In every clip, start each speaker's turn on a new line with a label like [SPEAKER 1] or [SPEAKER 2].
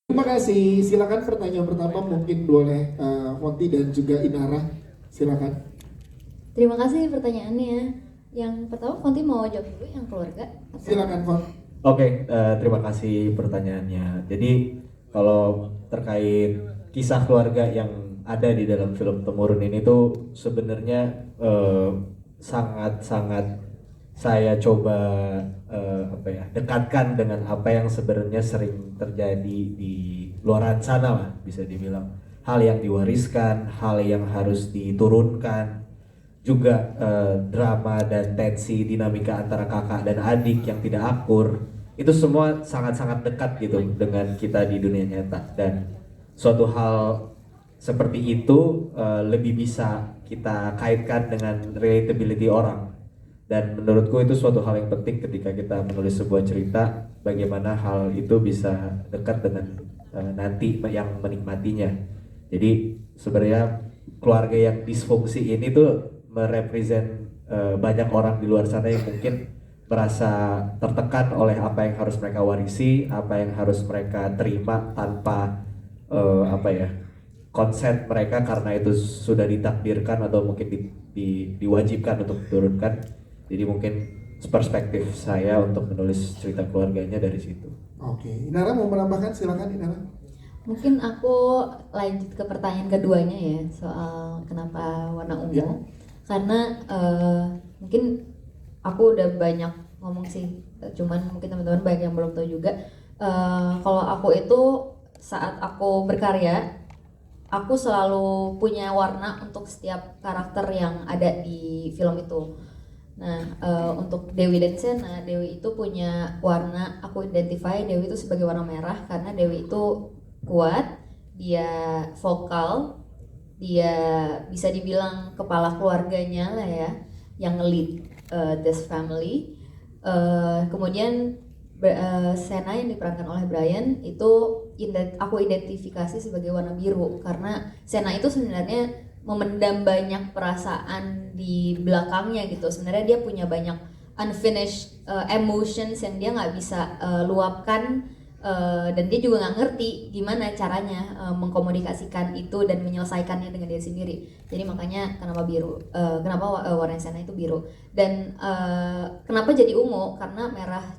[SPEAKER 1] Terima kasih. Silakan pertanyaan pertama mungkin boleh Fonti dan juga Inara. Silakan.
[SPEAKER 2] Terima kasih pertanyaannya. Yang pertama Fonti mau jawab dulu yang keluarga.
[SPEAKER 1] Silakan Font.
[SPEAKER 3] Oke, terima kasih pertanyaannya. Jadi kalau terkait kisah keluarga yang ada di dalam film Temurun ini tuh sebenarnya sangat-sangat saya coba dekatkan dengan apa yang sebenarnya sering terjadi di luaran sana lah, bisa dibilang hal yang diwariskan, hal yang harus diturunkan, juga drama dan tensi dinamika antara kakak dan adik yang tidak akur, itu semua sangat-sangat dekat gitu dengan kita di dunia nyata. Dan suatu hal seperti itu lebih bisa kita kaitkan dengan relatability orang. Dan menurutku itu suatu hal yang penting ketika kita menulis sebuah cerita, bagaimana hal itu bisa dekat dengan nanti yang menikmatinya. Jadi sebenarnya keluarga yang disfungsi ini tuh merepresent banyak orang di luar sana yang mungkin merasa tertekan oleh apa yang harus mereka warisi, apa yang harus mereka terima tanpa konsen mereka, karena itu sudah ditakdirkan atau mungkin diwajibkan untuk diturunkan. Jadi mungkin perspektif saya untuk menulis cerita keluarganya dari situ.
[SPEAKER 1] Oke, Inara mau menambahkan, silakan Inara.
[SPEAKER 2] Mungkin aku lanjut ke pertanyaan keduanya ya, soal kenapa warna ungu.
[SPEAKER 1] Ya.
[SPEAKER 2] Karena mungkin aku udah banyak ngomong sih, cuman mungkin teman-teman banyak yang belum tahu juga. Kalau aku itu saat aku berkarya, aku selalu punya warna untuk setiap karakter yang ada di film itu. Nah, untuk Dewi dan Sena, Dewi itu punya warna, aku identify Dewi itu sebagai warna merah karena Dewi itu kuat, dia vokal, dia bisa dibilang kepala keluarganya lah ya, yang nge-lead this family. Kemudian Sena yang diperankan oleh Brian itu aku identifikasi sebagai warna biru karena Sena itu sebenarnya memendam banyak perasaan di belakangnya gitu. Sebenarnya dia punya banyak unfinished emotions yang dia nggak bisa luapkan, dan dia juga nggak ngerti gimana caranya mengkomunikasikan itu dan menyelesaikannya dengan diri sendiri. Jadi makanya kenapa biru, kenapa warna Sena itu biru, dan kenapa jadi ungu karena merah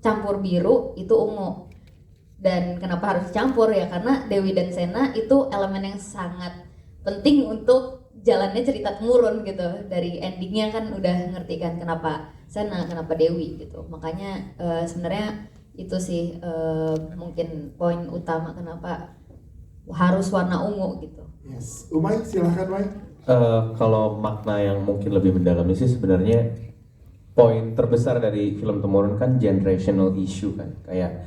[SPEAKER 2] campur biru itu ungu. Dan kenapa harus campur ya, karena Dewi dan Sena itu elemen yang sangat penting untuk jalannya cerita Temurun gitu. Dari endingnya kan udah ngerti kan kenapa Sena, kenapa Dewi gitu. Makanya sebenarnya itu sih mungkin poin utama kenapa harus warna ungu gitu.
[SPEAKER 1] Yes, Umay silahkan Umay.
[SPEAKER 4] Kalau makna yang mungkin lebih mendalam sih sebenarnya poin terbesar dari film Temurun kan generational issue kan, kayak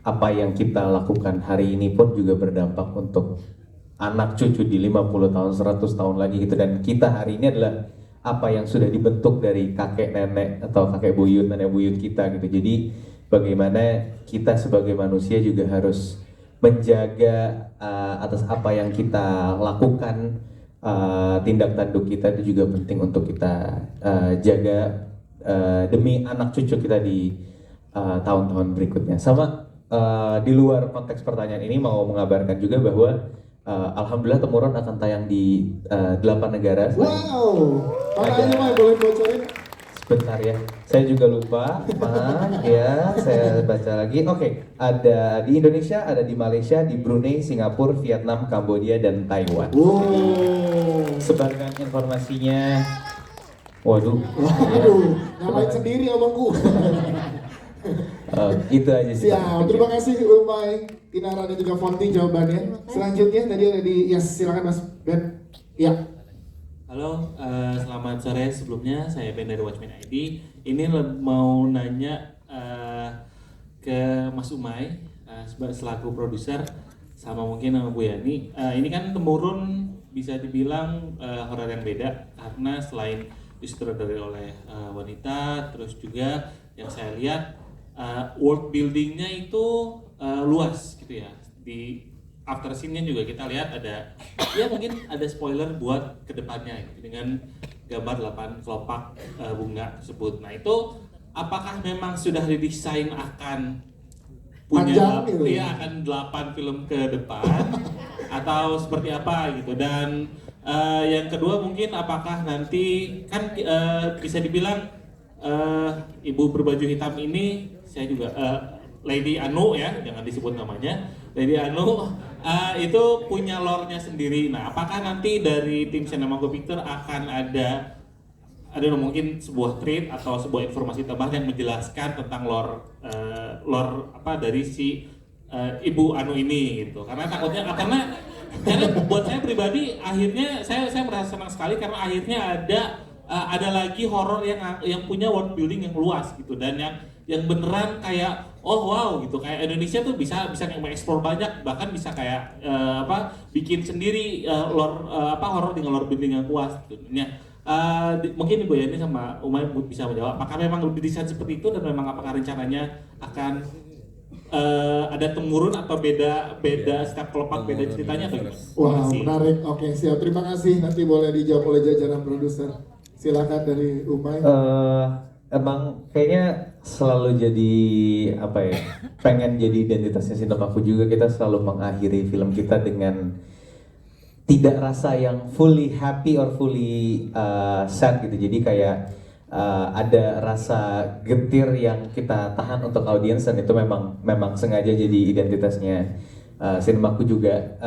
[SPEAKER 4] apa yang kita lakukan hari ini pun juga berdampak untuk anak cucu di 50 tahun, 100 tahun lagi gitu. Dan kita hari ini adalah apa yang sudah dibentuk dari kakek nenek atau kakek buyut, nenek buyut kita gitu. Jadi bagaimana kita sebagai manusia juga harus menjaga atas apa yang kita lakukan, tindak tanduk kita itu juga penting untuk kita jaga demi anak cucu kita di tahun-tahun berikutnya. Sama di luar konteks pertanyaan ini mau mengabarkan juga bahwa alhamdulillah Temurun akan tayang di 8 negara.
[SPEAKER 1] Wow, mana aja May, boleh bocorin?
[SPEAKER 4] Sebentar ya, saya juga lupa, maaf ya, saya baca lagi. Oke, ada di Indonesia, ada di Malaysia, di Brunei, Singapura, Vietnam, Kambodia, dan Taiwan.
[SPEAKER 1] Wow.
[SPEAKER 4] Sebarkan informasinya. Waduh,
[SPEAKER 1] Waduh, nyalain sendiri abangku.
[SPEAKER 4] itu aja sih.
[SPEAKER 1] Siap, terima kasih Umay, Inara dan juga Fonti jawabannya. Selanjutnya tadi ada di, yes silakan Mas Ben. Ya.
[SPEAKER 5] Halo, selamat sore. Sebelumnya saya Ben dari Watchmen ID. Ini mau nanya ke Mas Umay selaku produser, sama mungkin sama Bu Yani. Ini kan Temurun bisa dibilang horor yang beda karena selain disutradarai oleh wanita, terus juga yang saya lihat world buildingnya itu luas gitu ya. Di after scene-nya juga kita lihat ada, ya mungkin ada spoiler buat kedepannya gitu, dengan gambar 8 kelopak bunga tersebut. Nah itu apakah memang sudah didesain akan
[SPEAKER 1] Panjang gitu.
[SPEAKER 5] iya akan 8 film ke depan atau seperti apa gitu. Dan yang kedua mungkin apakah nanti kan bisa dibilang ibu berbaju hitam ini saya juga Lady Anu ya, jangan disebut namanya. Lady Anu itu punya lore-nya sendiri. Nah, apakah nanti dari tim Sinemago Picture akan ada mungkin sebuah tweet atau sebuah informasi tambahan yang menjelaskan tentang lore apa dari si Ibu Anu ini gitu. Karena takutnya karena buat saya pribadi akhirnya saya merasa senang sekali karena akhirnya ada lagi horor yang punya world building yang luas gitu, dan yang beneran kayak oh wow gitu, kayak Indonesia tuh bisa mengeksplor banyak, bahkan bisa kayak bikin sendiri horor dengan world building yang luas gitu. Mungkin Ibu Yani sama Umay bisa menjawab apakah memang didesain seperti itu dan memang apakah rencananya akan ada temurun atau beda setiap kelopak beda ceritanya atau gimana?
[SPEAKER 1] Wah, menarik. Oke, siap. Terima kasih. Nanti boleh dijawab oleh jajaran produser. Silakan dari Umay.
[SPEAKER 4] Emang kayaknya selalu jadi pengen jadi identitasnya Sinemaku juga. Kita selalu mengakhiri film kita dengan tidak rasa yang fully happy or fully sad gitu. Jadi kayak ada rasa getir yang kita tahan untuk audiens, dan itu memang sengaja jadi identitasnya Sinemaku juga.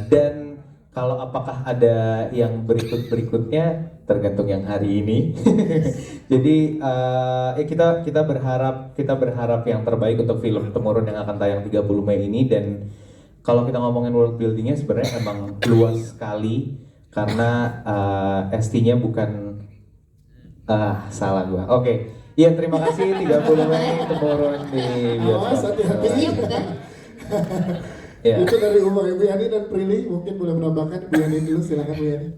[SPEAKER 4] Dan kalau apakah ada yang berikutnya tergantung yang hari ini. Jadi kita berharap yang terbaik untuk film Temurun yang akan tayang 30 Mei ini. Dan kalau kita ngomongin world buildingnya sebenarnya emang luas sekali karena ST-nya bukan salah gua. Oke. Iya, terima kasih 30 Mei Temurun di
[SPEAKER 1] Awas,
[SPEAKER 4] bioskop.
[SPEAKER 1] hati-hati.
[SPEAKER 2] Iya bukan?
[SPEAKER 4] Ya.
[SPEAKER 1] Itu dari Umay. Bu Yani dan Prilly mungkin boleh menambahkan. Bu Yani dulu, silakan Bu Yani.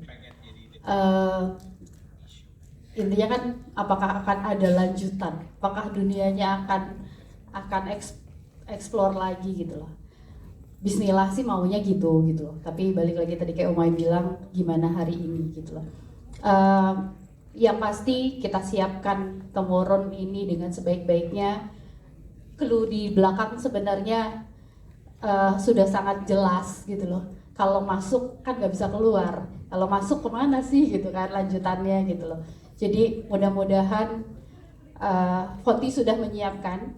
[SPEAKER 6] Intinya kan apakah akan ada lanjutan, apakah dunianya akan explore lagi gitu loh. Bismillah sih maunya gitu loh. Tapi balik lagi tadi kayak Umay bilang gimana hari ini gitu loh. Yang pasti kita siapkan Temurun ini dengan sebaik-baiknya. Clue di belakang sebenarnya sudah sangat jelas gitu loh. Kalau masuk kan nggak bisa keluar. Kalau masuk kemana sih gitu kan lanjutannya gitu loh. Jadi mudah-mudahan Fonti sudah menyiapkan.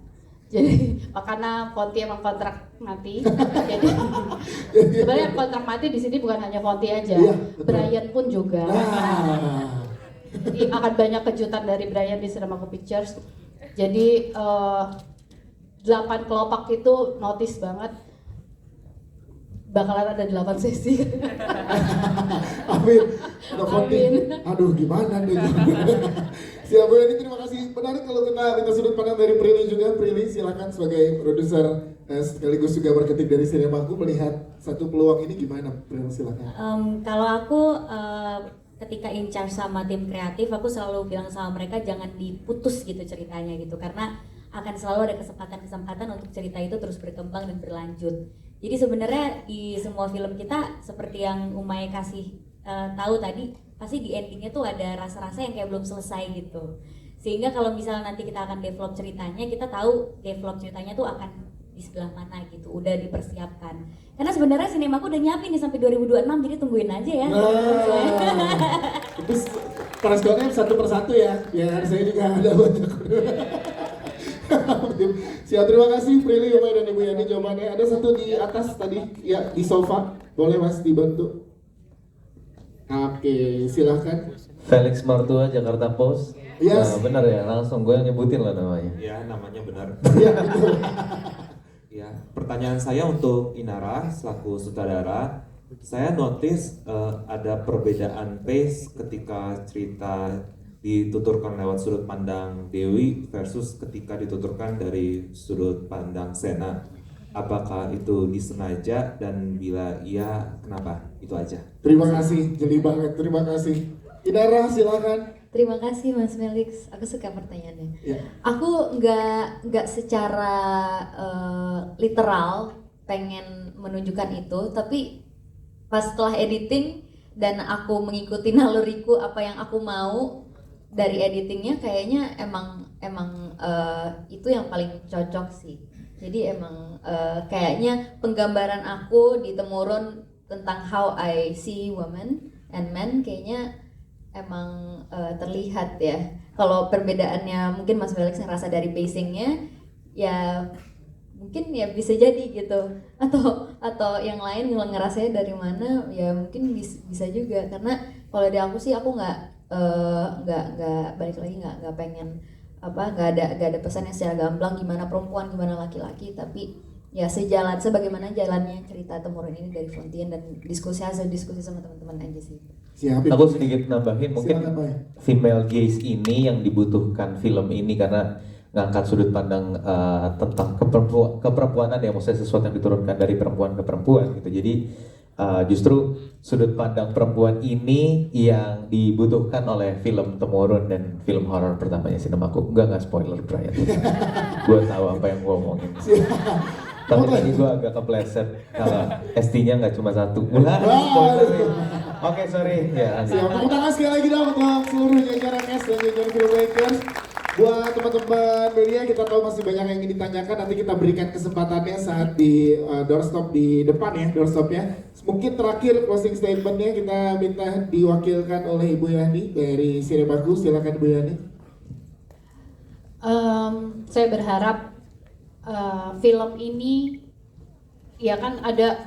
[SPEAKER 6] Jadi karena Fonti emang kontrak mati. Jadi sebenarnya kontrak mati di sini bukan hanya Fonti aja,
[SPEAKER 1] Iya, betul.
[SPEAKER 6] Brian pun juga.
[SPEAKER 1] Nah,
[SPEAKER 6] Jadi akan banyak kejutan dari Brian di Sinemago Pictures. Jadi 8 kelopak itu notice banget. Bakalan ada 8 sesi.
[SPEAKER 1] Amin. Udah Fonti.
[SPEAKER 6] Amin.
[SPEAKER 1] Aduh, gimana nih? Siap Bu Yani, terima kasih. Menarik kalau kita minta sudut pandang dari Prilly juga. Prilly, silakan sebagai produser sekaligus juga marketing dari Sinemaku melihat satu peluang ini gimana? Prilly, silakan.
[SPEAKER 7] Kalau aku ketika in charge sama tim kreatif, aku selalu bilang sama mereka jangan diputus gitu ceritanya gitu, karena akan selalu ada kesempatan-kesempatan untuk cerita itu terus berkembang dan berlanjut. Jadi sebenarnya di semua film kita seperti yang Umay kasih tahu tadi, pasti di endingnya tuh ada rasa-rasa yang kayak belum selesai gitu. Sehingga kalau misalnya nanti kita akan develop ceritanya, kita tahu develop ceritanya tuh akan di sebelah mana gitu, udah dipersiapkan. Karena sebenarnya Sinemaku udah nyiapin nih sampai 2026, jadi tungguin aja ya.
[SPEAKER 1] Itu transportnya satu persatu ya, biar saya juga ada banyak. Siap, terima kasih Prilly, Umay dan Ibu Yani jawabannya. Ada satu di atas tadi, ya di sofa, boleh Mas dibantu? Oke, silahkan.
[SPEAKER 4] Felix Martua, Jakarta Post.
[SPEAKER 1] Yes.
[SPEAKER 4] Nah, benar ya, langsung gue nyebutin lah namanya.
[SPEAKER 8] Ya, namanya benar.
[SPEAKER 1] Ya, betul.
[SPEAKER 8] Ya, pertanyaan saya untuk Inara selaku sutradara. Saya notice ada perbedaan pace ketika cerita dituturkan lewat sudut pandang Dewi versus ketika dituturkan dari sudut pandang Sena. Apakah itu disengaja, dan bila iya, kenapa? Itu aja.
[SPEAKER 1] Terima kasih, jeli banget. Terima kasih. Inara, silakan.
[SPEAKER 2] Terima kasih Mas Felix, aku suka pertanyaannya.
[SPEAKER 1] Ya.
[SPEAKER 2] Aku nggak secara literal pengen menunjukkan itu, tapi pas setelah editing dan aku mengikuti naluriku apa yang aku mau dari editingnya, kayaknya emang itu yang paling cocok sih. Jadi emang kayaknya penggambaran aku di Temurun tentang how I see women and men kayaknya emang terlihat ya. Kalau perbedaannya mungkin Mas Felix ngerasa dari pacingnya, ya mungkin ya bisa jadi gitu. Atau yang lain ngerasanya dari mana, ya mungkin bisa juga. Karena kalau di aku sih aku nggak balik lagi nggak pengen nggak ada pesan yang secara gamblang gimana perempuan gimana laki-laki, tapi ya sebagaimana jalannya cerita Temurun ini dari Fontian dan hasil diskusi sama teman-teman aja sih.
[SPEAKER 1] Siap.
[SPEAKER 4] Aku sedikit nambahin mungkin
[SPEAKER 1] Silakan, Pak.
[SPEAKER 4] female gaze ini yang dibutuhkan film ini karena ngangkat sudut pandang tentang keperempuanan ya, maksudnya sesuatu yang diturunkan dari perempuan ke perempuan gitu. Jadi justru sudut pandang perempuan ini yang dibutuhkan oleh film Temurun dan film horor pertamanya Sinemaku. Enggak spoiler Brian. Gue tahu apa yang gue omongin. Tapi tadi gue agak kepleset kalau ST-nya nggak cuma satu. Spoiler nih. Oke, sorry. Ya,
[SPEAKER 1] Siap, tepuk tangan sekali lagi dong untuk seluruh jajaran cast dan jajaran filmmakers. Buat teman-teman media, kita tahu masih banyak yang ingin ditanyakan, nanti kita berikan kesempatannya saat di doorstop di depan ya, doorstopnya. Mungkin terakhir closing statementnya kita minta diwakilkan oleh Ibu Yani dari Sinemaku. Silakan Ibu Yani.
[SPEAKER 6] Saya berharap film ini ya kan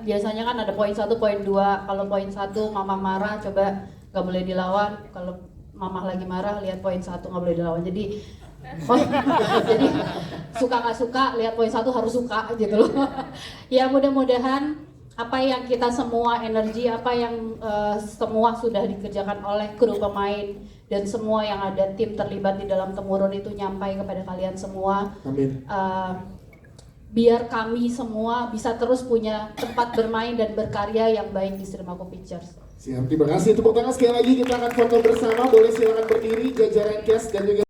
[SPEAKER 6] biasanya kan ada poin 1, poin 2. Kalau poin 1 mamah marah coba nggak boleh dilawan, kalau mamah lagi marah lihat poin 1 nggak boleh dilawan. Jadi jadi suka nggak suka lihat poin 1 harus suka gitu loh. Ya mudah-mudahan apa yang kita semua energi, apa yang semua sudah dikerjakan oleh kru pemain dan semua yang ada tim terlibat di dalam Temurun itu nyampai kepada kalian semua.
[SPEAKER 1] Amin.
[SPEAKER 6] Biar kami semua bisa terus punya tempat bermain dan berkarya yang baik di Sinemaku Pictures.
[SPEAKER 1] Siap, terima kasih. Tepuk tangan sekali lagi, kita akan foto bersama. Boleh silakan berdiri jajaran cast dan juga